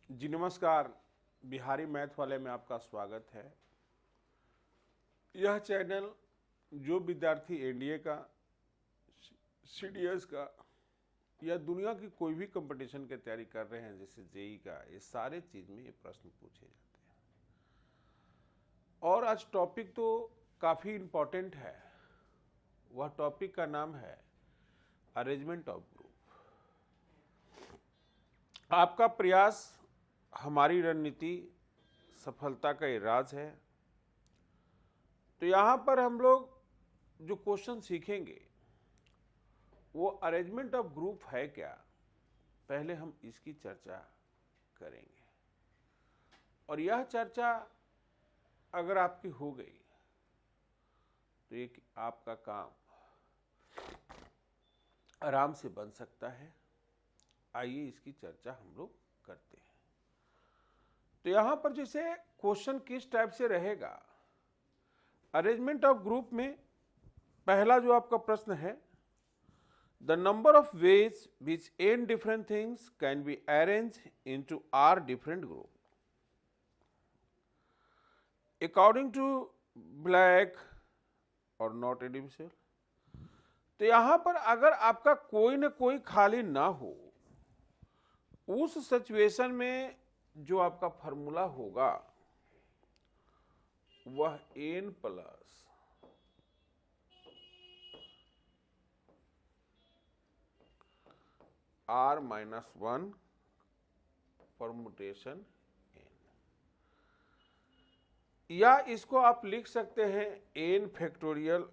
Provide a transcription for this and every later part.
जी नमस्कार। बिहारी मैथ वाले में आपका स्वागत है। यह चैनल जो विद्यार्थी एनडीए का, सीडीएस का या दुनिया की कोई भी कंपटीशन की तैयारी कर रहे हैं जैसे जेई का, ये सारे चीज में ये प्रश्न पूछे जाते हैं। और आज टॉपिक तो काफी इंपॉर्टेंट है। वह टॉपिक का नाम है अरेंजमेंट ऑफ ग्रुप। आपका प्रयास हमारी रणनीति, सफलता का ये राज है। तो यहां पर हम लोग जो क्वेश्चन सीखेंगे वो अरेंजमेंट ऑफ ग्रुप है क्या, पहले हम इसकी चर्चा करेंगे। और यह चर्चा अगर आपकी हो गई तो एक आपका काम आराम से बन सकता है। आइए इसकी चर्चा हम लोग करते हैं। तो यहां पर जैसे क्वेश्चन किस टाइप से रहेगा, अरेंजमेंट ऑफ ग्रुप में पहला जो आपका प्रश्न है, the number of ways which n different things can be arrange into r different group according to black और नॉट एडिमिसल। तो यहां पर अगर आपका कोई ना कोई खाली ना हो, उस सिचुएशन में जो आपका फॉर्मूला होगा वह n plus r minus 1 permutation n, या इसको आप लिख सकते हैं n factorial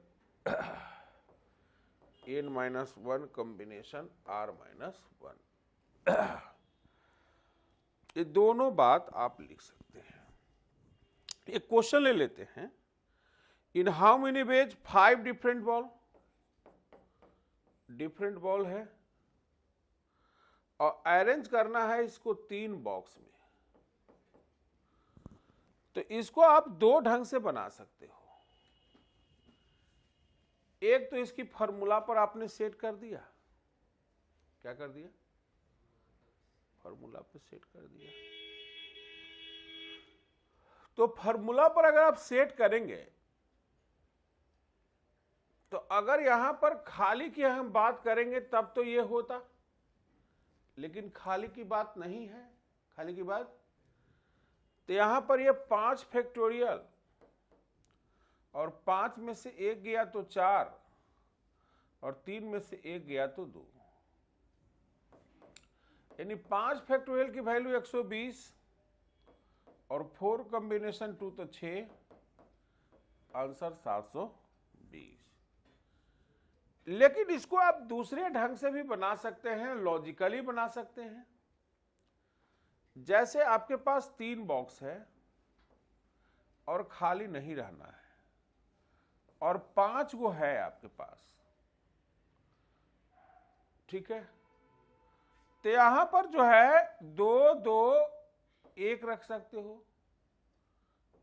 n minus 1 combination r minus 1। ये दोनों बात आप लिख सकते हैं। एक क्वेश्चन ले लेते हैं। In how many ways 5 different ball, different ball है और अरेंज करना है इसको 3 बॉक्स में। तो इसको आप 2 ढंग से बना सकते हो। एक तो इसकी फॉर्मूला पर आपने सेट कर दिया। क्या कर दिया? फॉर्मूला पर सेट कर दिया। तो फॉर्मूला पर अगर आप सेट करेंगे तो अगर यहां पर खाली की हम बात करेंगे तब तो ये होता, लेकिन खाली की बात नहीं है। खाली की बात तो यहां पर ये 5 फैक्टोरियल और 5 में से 1 गया तो 4 और 3 में से 1 गया तो 2, यानी 5 फैक्टोरियल की वैल्यू 120 और 4 कॉम्बिनेशन 2 तो 6, आंसर 720। लेकिन इसको आप दूसरे ढंग से भी बना सकते हैं, लॉजिकली बना सकते हैं। जैसे आपके पास 3 बॉक्स है और खाली नहीं रहना है और 5 गो है आपके पास, ठीक है। तो यहां पर जो है 2 2 1 रख सकते हो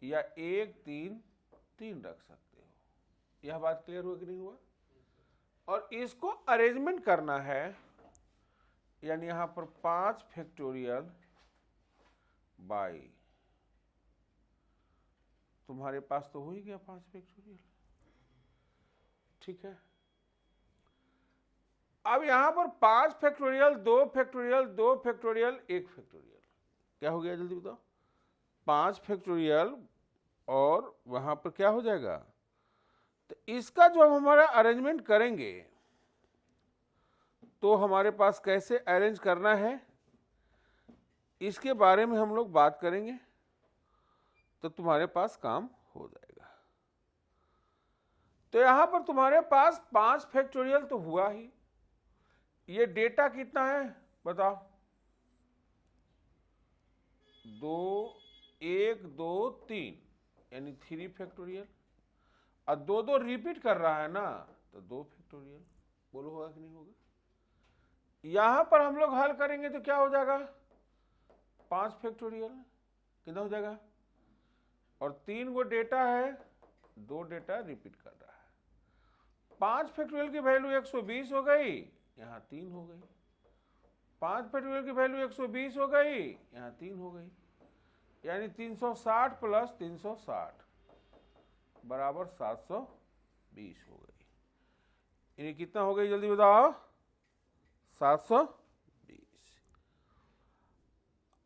या 1 3 3 रख सकते हो। यह बात क्लियर हुआ कि नहीं हुआ? और इसको अरेंजमेंट करना है, यानी यहां पर 5 फैक्टोरियल बाई, तुम्हारे पास तो हो ही गया 5 फैक्टोरियल, ठीक है। अब यहां पर 5 फैक्टोरियल 2 फैक्टोरियल 2 फैक्टोरियल 1 फैक्टोरियल, क्या हो गया जल्दी बताओ? 5 फैक्टोरियल और वहां पर क्या हो जाएगा? तो इसका जो हम हमारा अरेंजमेंट करेंगे तो हमारे पास कैसे अरेंज करना है इसके बारे में हम लोग बात करेंगे, तो तुम्हारे पास काम हो जाएगा। तो यहां पर तुम्हारे पास 5 फैक्टोरियल तो हुआ ही। ये डेटा कितना है बताओ? 2 1 2 3, यानी 3 फैक्टोरियल। और 2 2 रिपीट कर रहा है ना, तो 2 फैक्टोरियल। बोलो होगा कि नहीं होगा? यहां पर हम लोग हल करेंगे तो क्या हो जाएगा? 5 फैक्टोरियल कितना हो जाएगा? और 3 गो डेटा है, 2 डेटा रिपीट कर रहा है। 5 फैक्टोरियल की वैल्यू 120 हो गई, यहां 3 हो गई। 5 फैक्टोरियल की वैल्यू 120 हो गई, यहाँ 3 हो गई, यानी 360 प्लस 360 बराबर 720 हो गई। यानी कितना हो गई जल्दी बताओ? 720।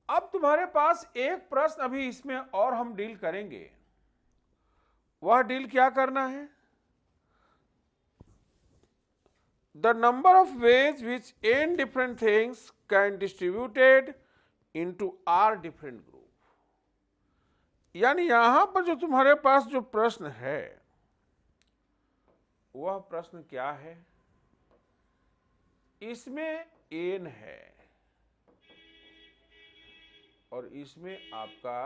अब तुम्हारे पास एक प्रश्न अभी इसमें और हम डील करेंगे। वह डील क्या करना है? The number of ways which n different things can distributed into r different group। यानी यहां पर जो तुम्हारे पास जो प्रश्न है वह प्रश्न क्या है? इसमें n है और इसमें आपका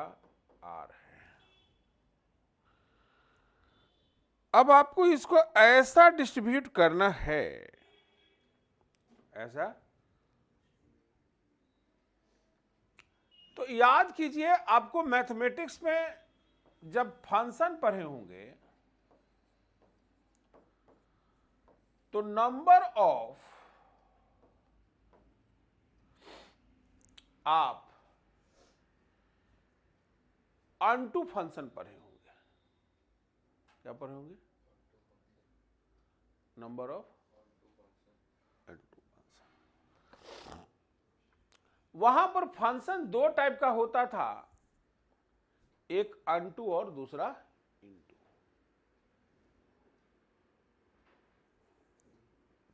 r है। अब आपको इसको ऐसा डिस्ट्रीब्यूट करना है, ऐसा। तो याद कीजिए, आपको मैथमेटिक्स में जब फंक्शन पढ़े होंगे तो नंबर ऑफ आप अनटू फंक्शन पढ़े होंगे। क्या पढ़े होंगे? Number of unto function. वहां पर फंक्शन दो टाइप का होता था, एक अनटू और दूसरा इनटू।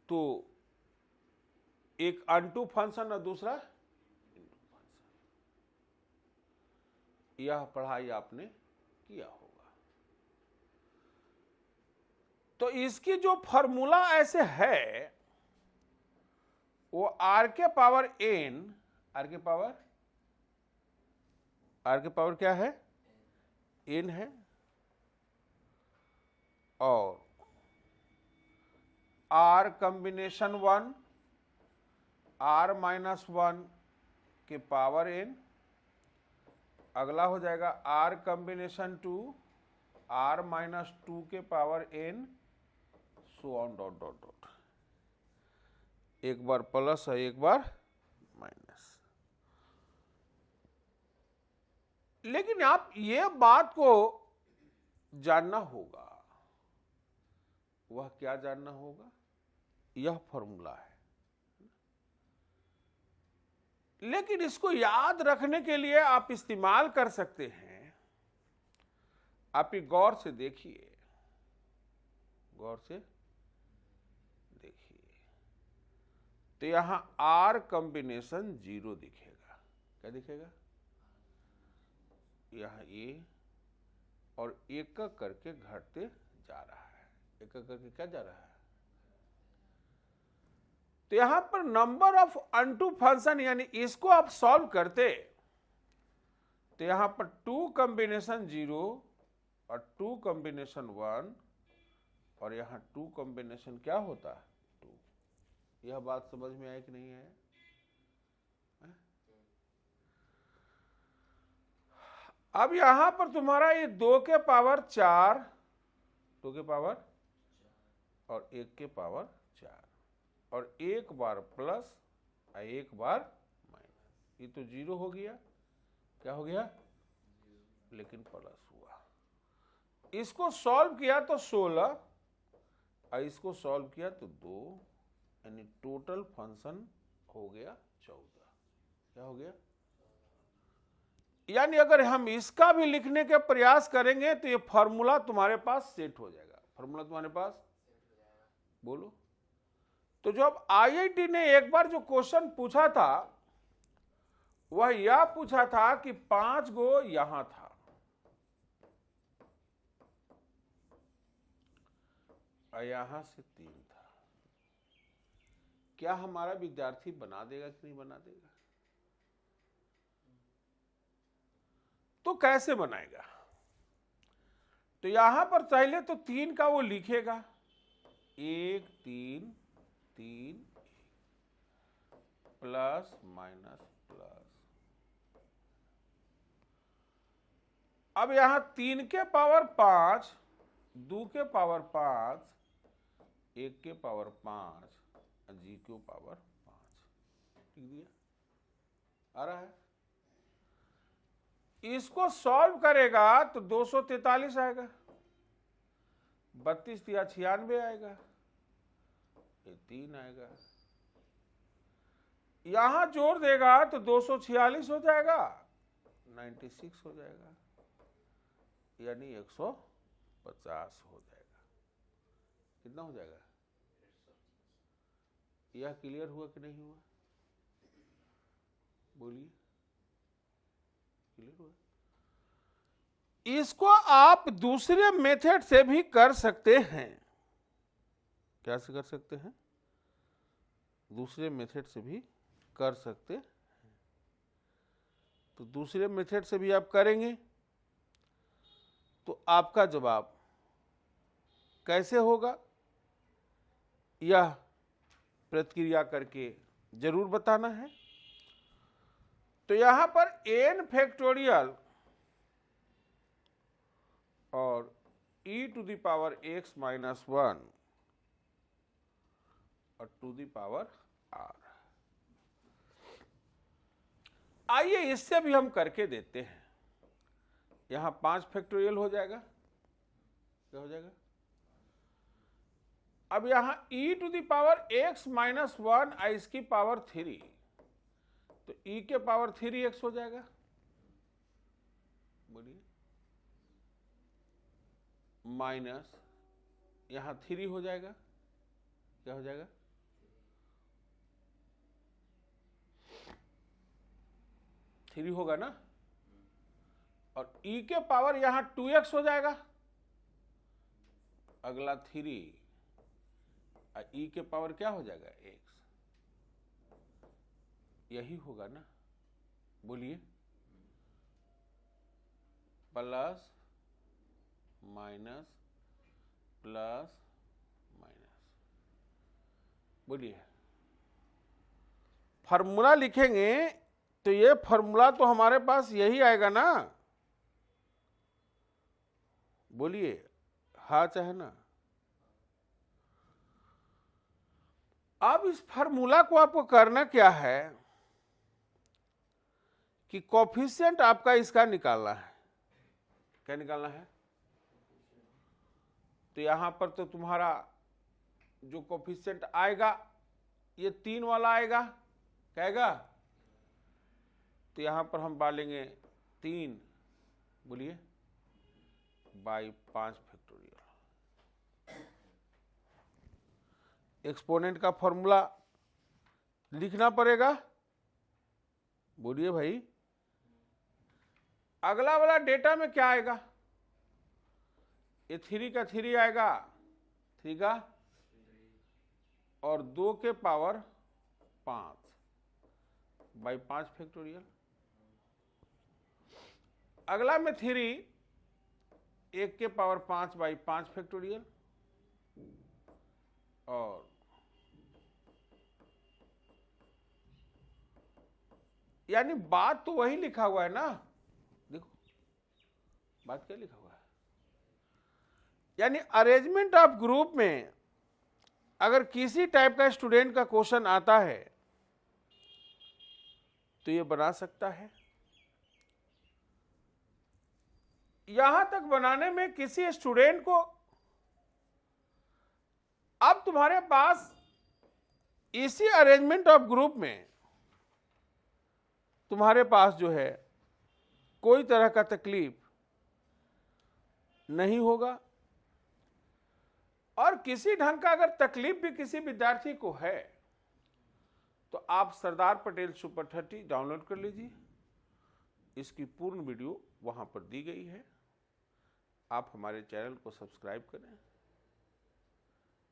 तो एक अनटू फंक्शन और दूसरा इनटू फंक्शन। यह पढ़ाई आपने किया होगा। तो इसकी जो फॉर्मूला ऐसे है वो r के पावर n, r के पावर क्या है? n है, और r कॉम्बिनेशन 1 r माइनस 1 के पावर n, अगला हो जाएगा r कॉम्बिनेशन 2 r माइनस 2 के power n, so on dot dot dot. एक बार प्लस है, एक बार माइनस। लेकिन आप ये बात को जानना होगा। वह क्या जानना होगा? यह फॉर्मूला है, लेकिन इसको याद रखने के लिए आप इस्तेमाल कर सकते हैं। आप ये गौर से देखिए, गौर से देखिए, तो यहां r कॉम्बिनेशन 0 दिखेगा। क्या दिखेगा? यहां a और एक करके घटते जा रहा है, एक करके क्या जा रहा है? तो यहां पर नंबर ऑफ अनटू फंक्शन, यानी इसको आप सॉल्व करते तो यहां पर 2 कॉम्बिनेशन 0 और 2 कॉम्बिनेशन 1, और यहां 2 कॉम्बिनेशन क्या होता है? 2। यह बात समझ में आई कि नहीं है? अब यहां पर तुम्हारा ये 2 के पावर 4, 2 के पावर और 1 के पावर 4, और एक बार प्लस और एक बार माइनस। ये तो 0 हो गया। क्या हो गया? लेकिन प्लस हुआ। इसको सॉल्व किया तो 16 और इसको सॉल्व किया तो 2, यानी टोटल फंक्शन हो गया 14। क्या हो गया? यानी अगर हम इसका भी लिखने के प्रयास करेंगे तो ये फॉर्मूला तुम्हारे पास सेट हो जाएगा। फॉर्मूला तुम्हारे पास बोलो। तो जब आईआईटी ने एक बार जो क्वेश्चन पूछा था वह यह पूछा था कि 5 गो यहां था, और यहां से 3 था। क्या हमारा विद्यार्थी बना देगा कि नहीं बना देगा? तो कैसे बनाएगा? तो यहां पर पहले तो 3 का वो लिखेगा, 1 3 3 प्लस माइनस प्लस। अब यहां 3 के पावर 5, 2 के पावर 5, 1 के पावर 5, जी के पावर 5। लिख दिया, आ रहा है। इसको सॉल्व करेगा तो 243 आएगा, 32 या 96 आएगा, ये 3 आएगा। यहां जोड़ देगा तो 246 हो जाएगा, 96 हो जाएगा, यानी 150 हो जाएगा। कितना हो जाएगा? यह क्लियर हुआ कि नहीं हुआ? बोलिए, क्लियर हुआ? इसको आप दूसरे मेथड से भी कर सकते हैं। क्या से कर सकते हैं? दूसरे मेथड से भी कर सकते हैं। तो दूसरे मेथड से भी आप करेंगे तो आपका जवाब कैसे होगा, यह प्रतिक्रिया करके जरूर बताना है। तो यहां पर n फैक्टोरियल और e to the power x minus 1 और टू द पावर r, आइए इससे भी हम करके देते हैं। यहां 5 फैक्टोरियल हो जाएगा, क्या हो जाएगा? अब यहां e to the power x minus 1 इसकी पावर 3, तो e के पावर 3x हो जाएगा। बोलिए, माइनस यहां 3 हो जाएगा, क्या हो जाएगा? थ्री होगा ना, और e के पावर यहां 2x हो जाएगा, अगला 3, e के पावर क्या हो जाएगा? x, यही होगा ना। बोलिए, प्लस माइनस प्लस माइनस, बोलिए। फॉर्मूला लिखेंगे तो ये फॉर्मूला तो हमारे पास यही आएगा ना, बोलिए हाँ चाहे ना। अब इस फॉर्मूला को आपको करना क्या है कि कोफिशिएंट आपका इसका निकालना है। क्या निकालना है? तो यहां पर तो तुम्हारा जो कोफिशिएंट आएगा ये 3 वाला आएगा, क्या आएगा? तो यहां पर हम डालेंगे 3, बोलिए, बाई 5 फैक्टोरियल। एक्सपोनेंट का फॉर्मूला लिखना पड़ेगा, बोलिए भाई। अगला वाला डेटा में क्या आएगा? ये 3 का 3 आएगा, 3 का और 2 के पावर 5 बाई 5 फैक्टोरियल। अगला में 3, 1 के पावर 5 बाई 5 फैक्टोरियल, और यानी बात तो वही लिखा हुआ है ना। देखो बात क्या लिखा हुआ है, यानी अरेंजमेंट ऑफ ग्रुप में अगर किसी टाइप का स्टूडेंट का क्वेश्चन आता है तो ये बना सकता है। यहां तक बनाने में किसी स्टूडेंट को, अब तुम्हारे पास इसी अरेंजमेंट ऑफ ग्रुप में तुम्हारे पास जो है कोई तरह का तकलीफ नहीं होगा, और किसी ढंग का अगर तकलीफ भी किसी विद्यार्थी को है तो आप सरदार पटेल सुपर 30 डाउनलोड कर लीजिए। इसकी पूर्ण वीडियो वहां पर दी गई है। आप हमारे चैनल को सब्सक्राइब करें,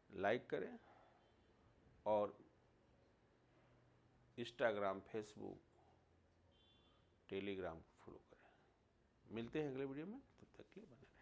लाइक करें, और इंस्टाग्राम, फेसबुक, टेलीग्राम को फॉलो करें। मिलते हैं अगले वीडियो में, तब तक के लिए बने।